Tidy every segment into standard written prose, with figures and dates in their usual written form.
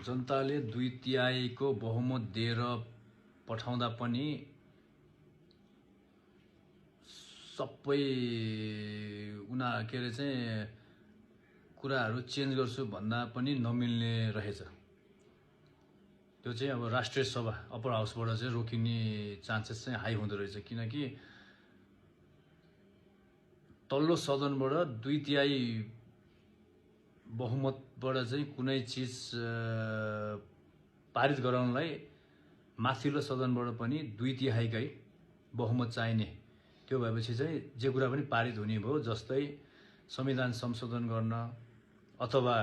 जनताले 2/3 को बहुमत दिएर पठाउँदा पनि सबै के अरे चाहिँ कुराहरू चेन्ज गर्छु भन्दा पनि नमिल्ने रहेछ। त्यो चाहिँ अब राष्ट्रिय सभा अप्पर हाउसबाट चाहिँ रोकिने चान्सेस चाहिँ हाई हुँदो रहेछ, किनकि तल्लो सदनबाट 2/3 बहुमतबाट चाहिँ कुनै चिज पारित गराउनलाई माथिल्लो सदनबाट पनि 2/3 बहुमत चाहिने। त्यो भएपछि चाहिँ जे कुरा पनि पारित हुने भयो, जस्तै संविधान संशोधन गर्न अथवा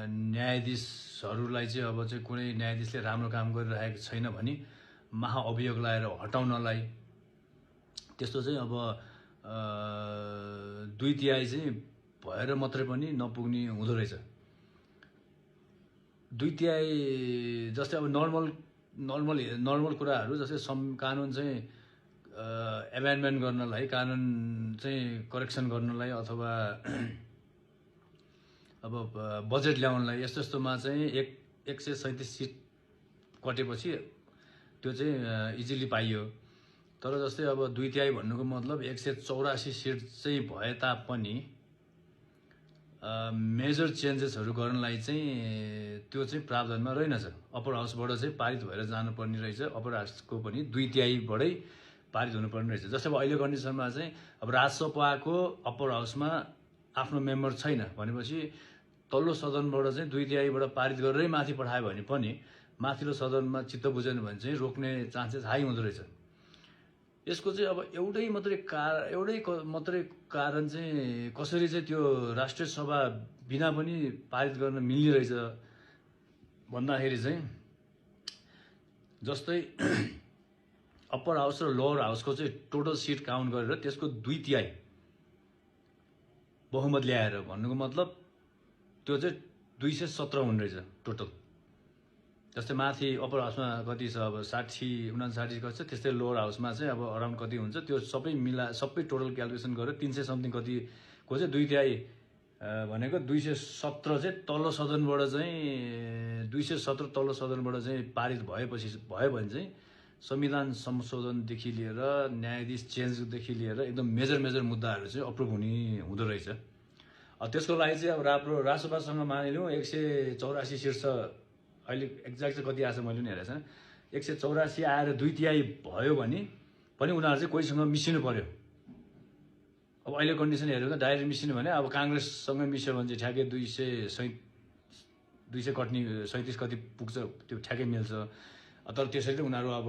न्यायाधीशहरूलाई चाहिँ अब चाहिँ कुनै न्यायाधीशले राम्रो काम गरिरहेको छैन भने महाअभियोग लगाएर हटाउनलाई, त्यस्तो चाहिँ अब 2/3 चाहिँ भएर मात्रै पनि नपुग्ने हुँदो रहेछ। 2/3 जस्तै अब नर्मल कुराहरू जस्तै कानुन चाहिँ एमेन्डमेन्ट गर्नलाई, कानुन चाहिँ करेक्सन गर्नलाई अथवा अब बजेट ल्याउनलाई यस्तोमा चाहिँ 137 सिट कटेपछि त्यो चाहिँ इजिली पाइयो। तर जस्तै अब 2/3 भन्नुको मतलब 184 सिट चाहिँ भए तापनि मेजर चेन्जेसहरू गर्नलाई चाहिँ त्यो चाहिँ प्रावधानमा रहेनछ। अप्पर हाउसबाट चाहिँ पारित भएर जानुपर्ने रहेछ, अप्पर हाउसको पनि 2/3 बाटै पारित हुनुपर्ने रहेछ। जस्तै अब अहिले कन्डिसनमा चाहिँ अब राजसभाको अप्पर हाउसमा आफ्नो मेम्बर छैन भनेपछि तल्लो सदनबाट चाहिँ 2/3 बाट पारित गरेरै माथि पठायो भने पनि माथिल्लो सदनमा चित्त बुझेन भने चाहिँ रोक्ने चान्सेस हाई हुँदो रहेछ। यसको चाहिँ अब एउटै मात्रै कारण चाहिँ कसरी चाहिँ त्यो राष्ट्रिय सभा बिना पनि पारित गर्न मिल्ने रहेछ भन्दाखेरि चाहिँ जस्तै अप्पर हाउस र लोअर हाउसको चाहिँ टोटल सिट काउन्ट गरेर त्यसको 2/3 बहुमत ल्याएर भन्नुको मतलब त्यो चाहिँ 217 हुने रहेछ टोटल। जस्तै माथि अप्पर हाउसमा कति छ अब 60-59 कति छ, त्यस्तै लोअर हाउसमा चाहिँ अब अराउन्ड कति हुन्छ त्यो सबै टोटल क्यालकुलेसन गरेर 300 समथिङ कतिको चाहिँ 2/3 भनेको 217 चाहिँ तल्लो सदनबाट चाहिँ 217 तल्लो सदनबाट चाहिँ पारित भयो भने चाहिँ संविधान संशोधनदेखि लिएर न्यायाधीश चेन्जदेखि लिएर एकदम मेजर मुद्दाहरू चाहिँ अप्रुभ हुँदो रहेछ। त्यसको लागि चाहिँ अब राजसभासँग मानिलिउँ 184 सिट छ, अहिले एक्ज्याक्ट चाहिँ कति आएछ मैले पनि हेरेको छैन। 184 आएर 2/3 भयो भने पनि उनीहरू चाहिँ कोहीसँग मिसिनु पर्यो। अब अहिले कन्डिसन हेऱ्यो भने डाइरेक्ट मिसिनु भने अब काङ्ग्रेससँग मिस्यो भने चाहिँ ठ्याक्कै 237 कति पुग्छ, त्यो ठ्याक्कै मिल्छ। तर त्यसरी चाहिँ उनीहरू अब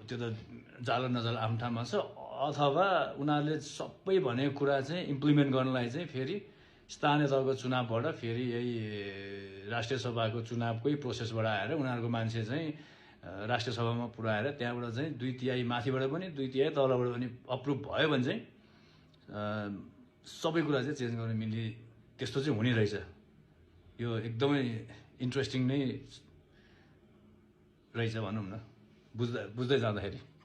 त्यो त जाला नजाला आफ्नो ठाउँमा छ, अथवा उनीहरूले सबै भनेको कुरा चाहिँ इम्प्लिमेन्ट गर्नलाई चाहिँ फेरि स्थानीय तहको चुनावबाट फेरि यही राष्ट्रिय सभाको चुनावकै प्रोसेसबाट आएर उनीहरूको मान्छे चाहिँ राष्ट्रिय सभामा पुर्याएर त्यहाँबाट चाहिँ 2/3 माथिबाट पनि 2/3 तलबाट पनि अप्रुभ भयो भने चाहिँ सबै कुरा चाहिँ चेन्ज गर्न मिल्ने त्यस्तो चाहिँ हुने रहेछ। यो एकदमै इन्ट्रेस्टिङ नै रहेछ भनौँ न बुझ्दै जाँदाखेरि।